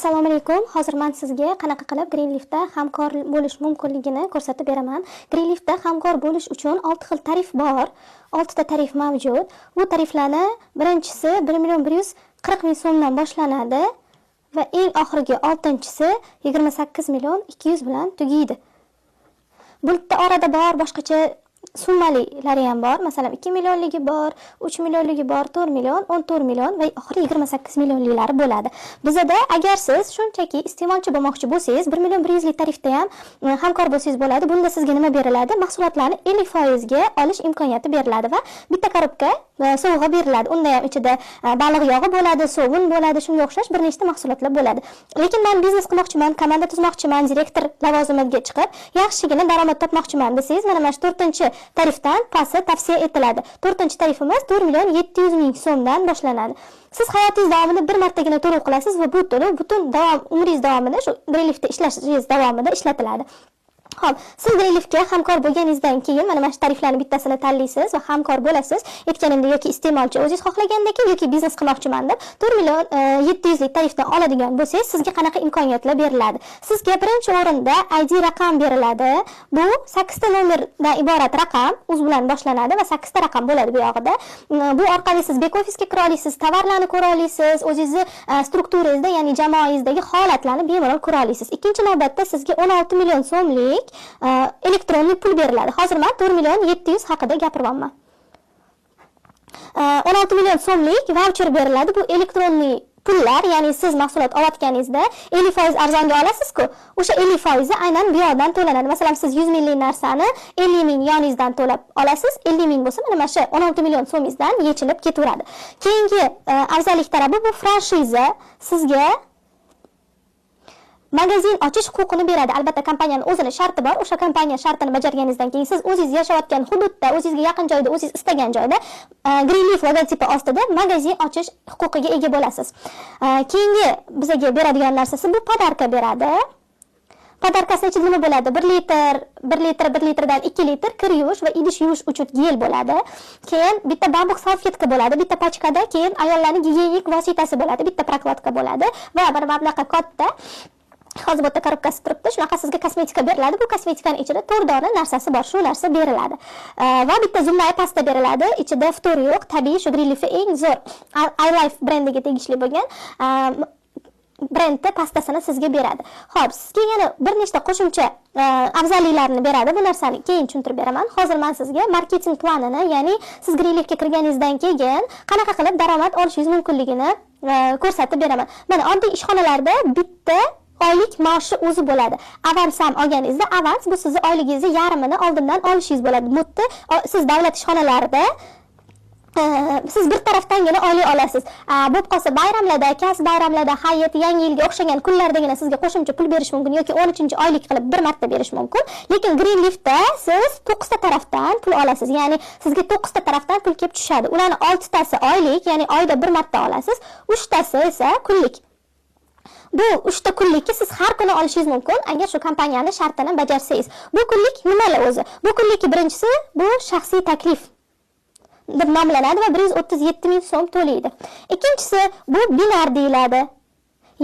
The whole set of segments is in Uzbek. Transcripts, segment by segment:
Assalomu alaykum. Hozir men sizga qanaqa qilib Greenleaf'da hamkor bo'lish mumkinligini ko'rsatib beraman. Greenleaf'da hamkor bo'lish uchun 6 xil tarif bor. 6 ta tarif mavjud. Bu tariflarni birinchisi 1.140.000 so'mdan boshlanadi va eng oxirgi 6-chisi 28.200.000 bilan tugaydi. Bu yerda orada bor boshqacha summalari ham bor. Masalan, 2 millionligi bor, 3 millionligi bor, 4 million, 14 million va oxiri 28 millionliklari bo'ladi. Bizda agar siz shunchaki iste'molchi bo'lmoqchi bo'lsangiz, 1.100.000 lik tarifda ham hamkor bo'lsangiz bo'ladi. Bunda sizga nima beriladi? Mahsulotlarni 50% ga olish imkoniyati beriladi va bitta korobka sovg'a beriladi. Unda ham ichida baliq yog'i bo'ladi, sovun bo'ladi, shunga o'xshash bir nechta mahsulotlar bo'ladi. Lekin men biznes qilmoqchiman, komanda tuzmoqchiman, direktor lavozimiga chiqib, yaxshigina daromad topmoqchiman desangiz, mana mana 4-tarifdan pasti tavsiya etiladi. 4-tarifimiz 4.700.000 so'mdan boshlanadi. Siz hayotingiz davomida bir martagina to'lov qilasiz va bu to'lov butun umringiz davomida shu Greenleaf'da ishlashingiz davomida ishlatiladi. Xo'p, siz Greenleaf'ga hamkor bo'lganingizdan keyin mana shu tariflarning bittasini tanlaysiz va hamkor bo'lasiz. Aytganimdek, yoki iste'molchi o'zingiz xohlagandek yoki biznes qilmoqchiman deb 4.700.000 lik tarifdan oladigan bo'lsangiz, sizga qanaqa imkoniyatlar beriladi? Sizga birinchi o'rinda ID raqam beriladi. Bu 8 ta nomerdan iborat raqam, o'z bilan boshlanadi va 8 ta raqam bo'ladi bu yog'ida. Bu orqali siz back office'ga kira olasiz, tovarlarni ko'ra olasiz, o'zingizni strukturangizda, ya'ni jamoangizdagi holatlarni bemalol ko'ra olasiz. Ikkinchi navbatda sizga 16 million so'mlik elektronli pul beriladi. Hozir men 4.700.000 haqida gapiryapman. 16 million so'mlik voucher beriladi. Bu elektronli pullar, ya'ni siz mahsulot olayotganingizda 50% arzonga olasiz-ku, o'sha 50% aynan bu yoqdan to'lanadi. Masalan, siz 100 minglik narsani 50 ming yoningizdan to'lab olasiz. 50 ming bo'lsa, mana shu 16 million so'mingizdan yechilib ketaveradi. Keyingi afzallik tarafi bu franshiza sizga magazin ochish huquqini beradi. Albatta, kompaniyaning o'zining sharti bor. O'sha kompaniya shartini bajarganingizdan keyin siz o'zingiz yashayotgan hududda, o'zingizga yaqin joyda, o'zingiz istagan joyda Greenleaf logotipi ostida magazin ochish huquqiga ega bo'lasiz. Keyingi bizga beradigan narsasi bu podarka beradi. Podarkasning ichida nima bo'ladi? 1 litrdan 2 litr kir yuvish va idish yuvish uchun gel bo'ladi. Keyin bitta bambuq salfetka bo'ladi, bitta pachkada, keyin ayollarning gigiyenik vositasi bo'ladi, bitta prokladka bo'ladi va bir mablaqa katta hozir bu yerda korobkasi turibdi. Shunaqa sizga kosmetika beriladi. Bu kosmetikaning ichida 4 dona narsasi bor. Shu narsa beriladi. Va bitta zumlayi pasta beriladi. Ichida ftor yo'q, tabiiy, shu Greenleaf eng zo'r iLife brendiga tegishli bo'lgan brendda pastasini sizga beradi. Xo'p, sizga yana bir nechta qo'shimcha afzalliklarni beradi. Bu narsani keyin tushuntirib beraman. Hozir men sizga marketing planini, ya'ni siz Greenleafga kirganingizdan keyin qanaqa qilib daromad olishingiz mumkinligini ko'rsatib beraman. Mana oddiy ishxonalarda bitta oylik maoshi o'zi bo'ladi. Avans ham olganingizda, avans bu sizni oyligingizni yarmini oldindan olishingiz bo'ladi. Bu yerda siz davlat ishxonalarida siz bir tarafdangina oylik olasiz. Bo'lib qolsa bayramlarda, kasb bayramlarda, hayit, yangi yilga o'xshagan kunlardagina sizga qo'shimcha pul berish mumkin yoki 13-oylik qilib bir marta berish mumkin. Lekin Greenleaf'da siz 9 ta tarafdan pul olasiz. Ya'ni sizga 9 ta tarafdan pul kelib tushadi. Ularning 6 tasi oylik, ya'ni oyda bir marta olasiz. 3 tasi esa kunlik. Bu 3 ta kunlikni siz har kuni olishingiz mumkin agar shu kompaniyaning shartini bajarsangiz. Bu kunlik nimalar o'zi? Bu kunlikning birinchisi bu shaxsiy taklif deb nomlanadi va 137.000 so'm to'laydi. Ikkinchisi bu binar deyiladi.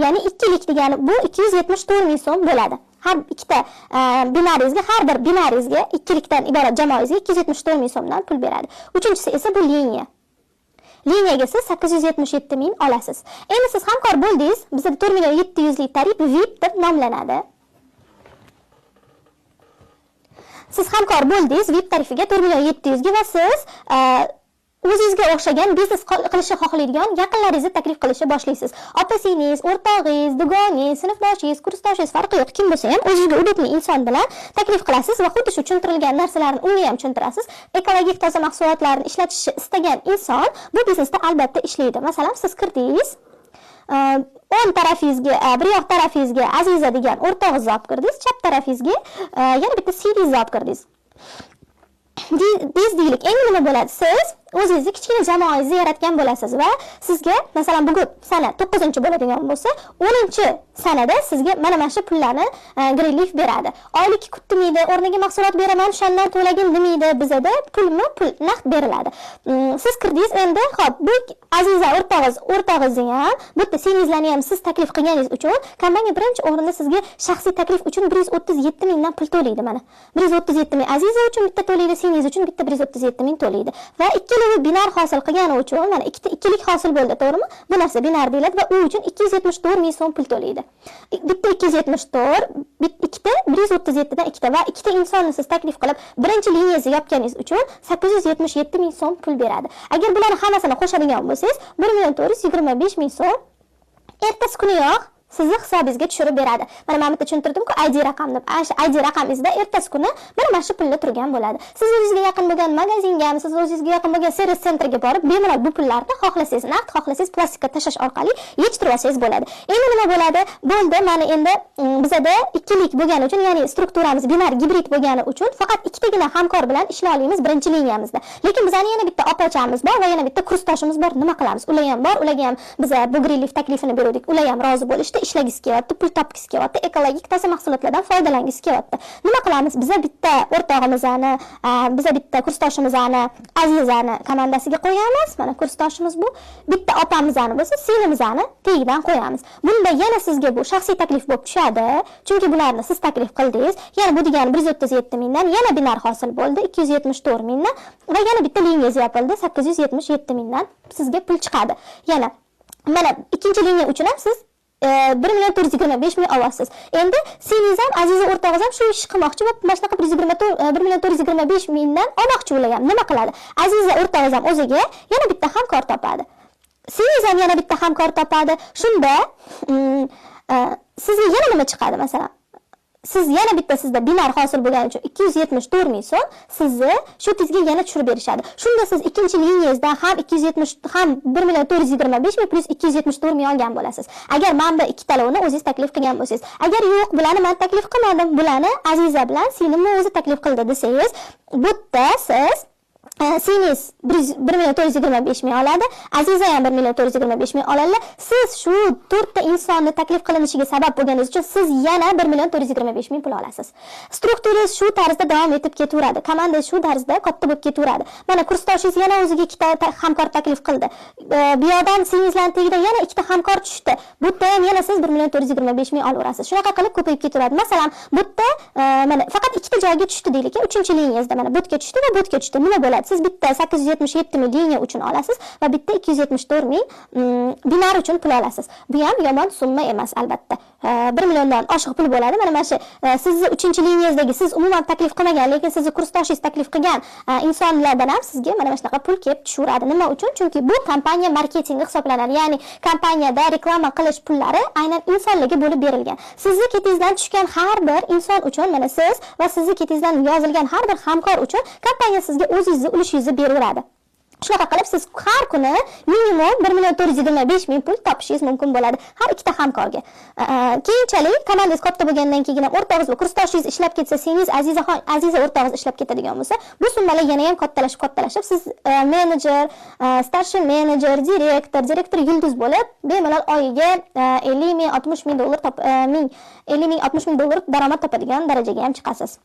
Ya'ni ikkilik degani bu 274.000 so'm bo'ladi. Har ikkita binaringizga, har bir binaringizga ikkilikdan iborat jamoangizga 274.000 so'mdan pul beradi. Uchinchisi esa bu liniya. Liniyaga siz 877.000 olasiz. Endi siz hamkor bo'ldingiz. Bizda 4.700.000 lik tarif VIP deb nomlanadi. Siz hamkor bo'ldingiz VIP tarifiga 4.700.000 ga va siz o'zingizga o'xshagan biznes qilishni xohlaydigan yaqinlaringizni taklif qilishni boshlaysiz. Opa-singiz, o'rtog'ingiz, dugonangiz, sinfdoshingiz, kursdoshingiz farqi yo'q, kim bo'lsa ham o'zingizga udumli inson bilan taklif qilasiz va xuddi shu tushuntirilgan narsalarni unga ham tushuntirasiz. Ekologik toza mahsulotlarni ishlatishni istagan inson bu biznesda albatta ishlaydi. Masalan, siz kirdingiz, o'ng tarafingizga, bir yoq tarafingizga Aziza degan o'rtog'ingizni olib kirdingiz, chap tarafingizga yana bitta Siringizni olib kirdingiz. Deylik, endi nima bo'ladi? Siz o'zingizni kichkina jamoangizni yaratgan bo'lasiz va sizga masalan bugun sana 9 bo'ladigan bo'lsa, 10-sanada sizga mana shu pullarni Greenleaf beradi. Oylik kutmaydi, o'rniga mahsulot beraman, o'shandan to'lagin demaydi. Bizada pulmi pul naqd beriladi. Siz kirdingiz, endi xo'p, bu aziza o'rtog'ingizni ham, bu yerda singizlarni ham siz taklif qilganingiz uchun kompaniya birinchi o'rinda sizga shaxsiy taklif uchun 137 mingdan pul to'laydi mana. 137 ming aziza uchun bitta to'laydi, singiz uchun bitta 137 ming to'laydi. Va ikkalovi binar hosil qilgani uchun mana ikkilik hosil bo'ldi, to'g'rimi? Bu narsa binar deyiladi va u uchun 274 ming so'm pul to'laydi. Bitta 274, ikkita 137 dan ikkita va ikkita insonni siz taklif qilib, birinchi liniyangizni yopganingiz uchun 877 ming so'm pul beradi. Agar bularni hammasini qo'shadigan bo'lsangiz, 1,425 ming so'm ertasi kuniyoq sizni hisobingizga tushirib beradi. Mana men bitta tushuntirdim-ku, ID raqamni. ID raqamingizda ertasi kuni mana shu pullar turgan bo'ladi. Siz o'zingizga yaqin bo'lgan magazinga, siz o'zingizga yaqin bo'lgan servis sentrga borib, bemalol bu pullarni xohlasangiz naqd, xohlasangiz plastikka tashlash orqali yechtirib olsangiz bo'ladi. Endi nima bo'ladi? Bo'ldi, mana endi bizada ikkilik bo'lgani uchun, ya'ni strukturamiz binar gibrid bo'lgani uchun faqat ikkitagina hamkor bilan ishlay olamiz birinchi liniyamizda. Lekin bizning yana bitta opachamiz bor va yana bitta kursdoshimiz bor. Nima qilamiz? Ular ham bor, ularga ham biz bu Greenleaf taklifini berdik. Ular ham rozi bo'lishdi. Ishlagisi kelyapti, pul topgisi kelyapti, ekologik toza mahsulotlardan foydalangisi kelyapti. Nima qilamiz? Biza bitta o'rtog'imizni, biza bitta kursdoshimizni, Azizani komandasiga qo'yamiz. Mana kursdoshimiz bu. Bitta opamizni bo'lsa, singlimizni tagidan qo'yamiz. Bunda yana sizga bu shaxsiy taklif bo'lib tushadi. Chunki bularni siz taklif qildingiz. Ya'ni bu degani 137 mingdan yana binar hosil bo'ldi, 274 mingdan va yana bitta liniyangiz yopildi, 877 mingdan sizga pul chiqadi. Yana mana ikkinchi liniya uchun ham siz 1,425 ming olasiz. Endi singiz ham, aziza o'rtog'ingiz ham shu ish qilmoqchi va mana shunaqa 1,425 mingdan olmoqchi ular ham. Nima qiladi? Aziza o'rtog'ingiz ham o'ziga yana bitta hamkor topadi. Singiz ham yana bitta hamkor topadi. Shunda sizga yana nima chiqadi masalan? Siz yana bitta sizda binar hosil bo'lgani uchun 274 ming so'm sizni shu tizga yana tushirib berishadi. Shunda siz ikkinchi liniyangizdan ham 270 ham 1,425 ming plus 274 ming olgan bo'lasiz. Agar men bu ikkitalovini o'zingiz taklif qilgan bo'lsangiz, agar yo'q, bularni men taklif qilmadim, bularni Aziza bilan singlim o'zi taklif qildi desangiz, bu yerda siz singiz 1,425 ming oladi, Aziza ham 1,425 ming oladi. Siz shu 4 ta insonni taklif qilinishiga sabab bo'lganingiz uchun siz yana 1,425 ming pul olasiz. Strukturangiz shu tarzda davom etib ketaveradi. Komandangiz shu tarzda katta bo'lib ketaveradi. Mana kursdoshingiz yana o'ziga ikkita hamkor taklif qildi. Bu yerdan singizlarning tagidan yana ikkita hamkor tushdi. Bu yerda ham yana siz 1,425 ming olaverasiz. Shunaqa qilib ko'payib ketaveradi. Masalan, bu yerda mana faqat ikkita joyga tushdi deylik, 3-liniyangizda mana bu yerga tushdi va bu yerga tushdi. Nima bo'ladi? Siz bitta 877 ming liniya uchun olasiz va bitta 274 ming binar uchun pul olasiz. Bu ham yomon summa emas albatta. 1 milliondan oshiq pul bo'ladi. Mana shu sizni 3-liniyangizdagi siz umuman taklif qilmagan, lekin sizni kursdoshingiz taklif qilgan insonlardan ham sizga mana shunaqa pul kelib tushaveradi. Nima uchun? Chunki bu kompaniya marketingi hisoblanadi. Ya'ni kompaniyada reklama qilish pullari aynan insonlarga bo'lib berilgan. Sizni ketingizdan tushgan har bir inson uchun, mana siz va sizni ketingizdan yozilgan har bir hamkor uchun kompaniya sizga o'zingizni ulushingizni beraveradi. Shunaqa qilib siz har kuni minimum 1,425 ming pul topishingiz mumkin bo'ladi har ikkita hamkorga. Keyinchalik komandangiz katta bo'lgandan keyin ham o'rtog'ingiz va kursdoshingiz ishlab ketsa, singiz Aziza o'rtog'ingiz ishlab ketadigan bo'lsa, bu summalar yana ham kattalashib siz menejer, starshi menejer, direktor yulduz bo'lib, bemalol oyiga 50 ming, 60 ming dollar daromad topadigan darajaga ham chiqasiz.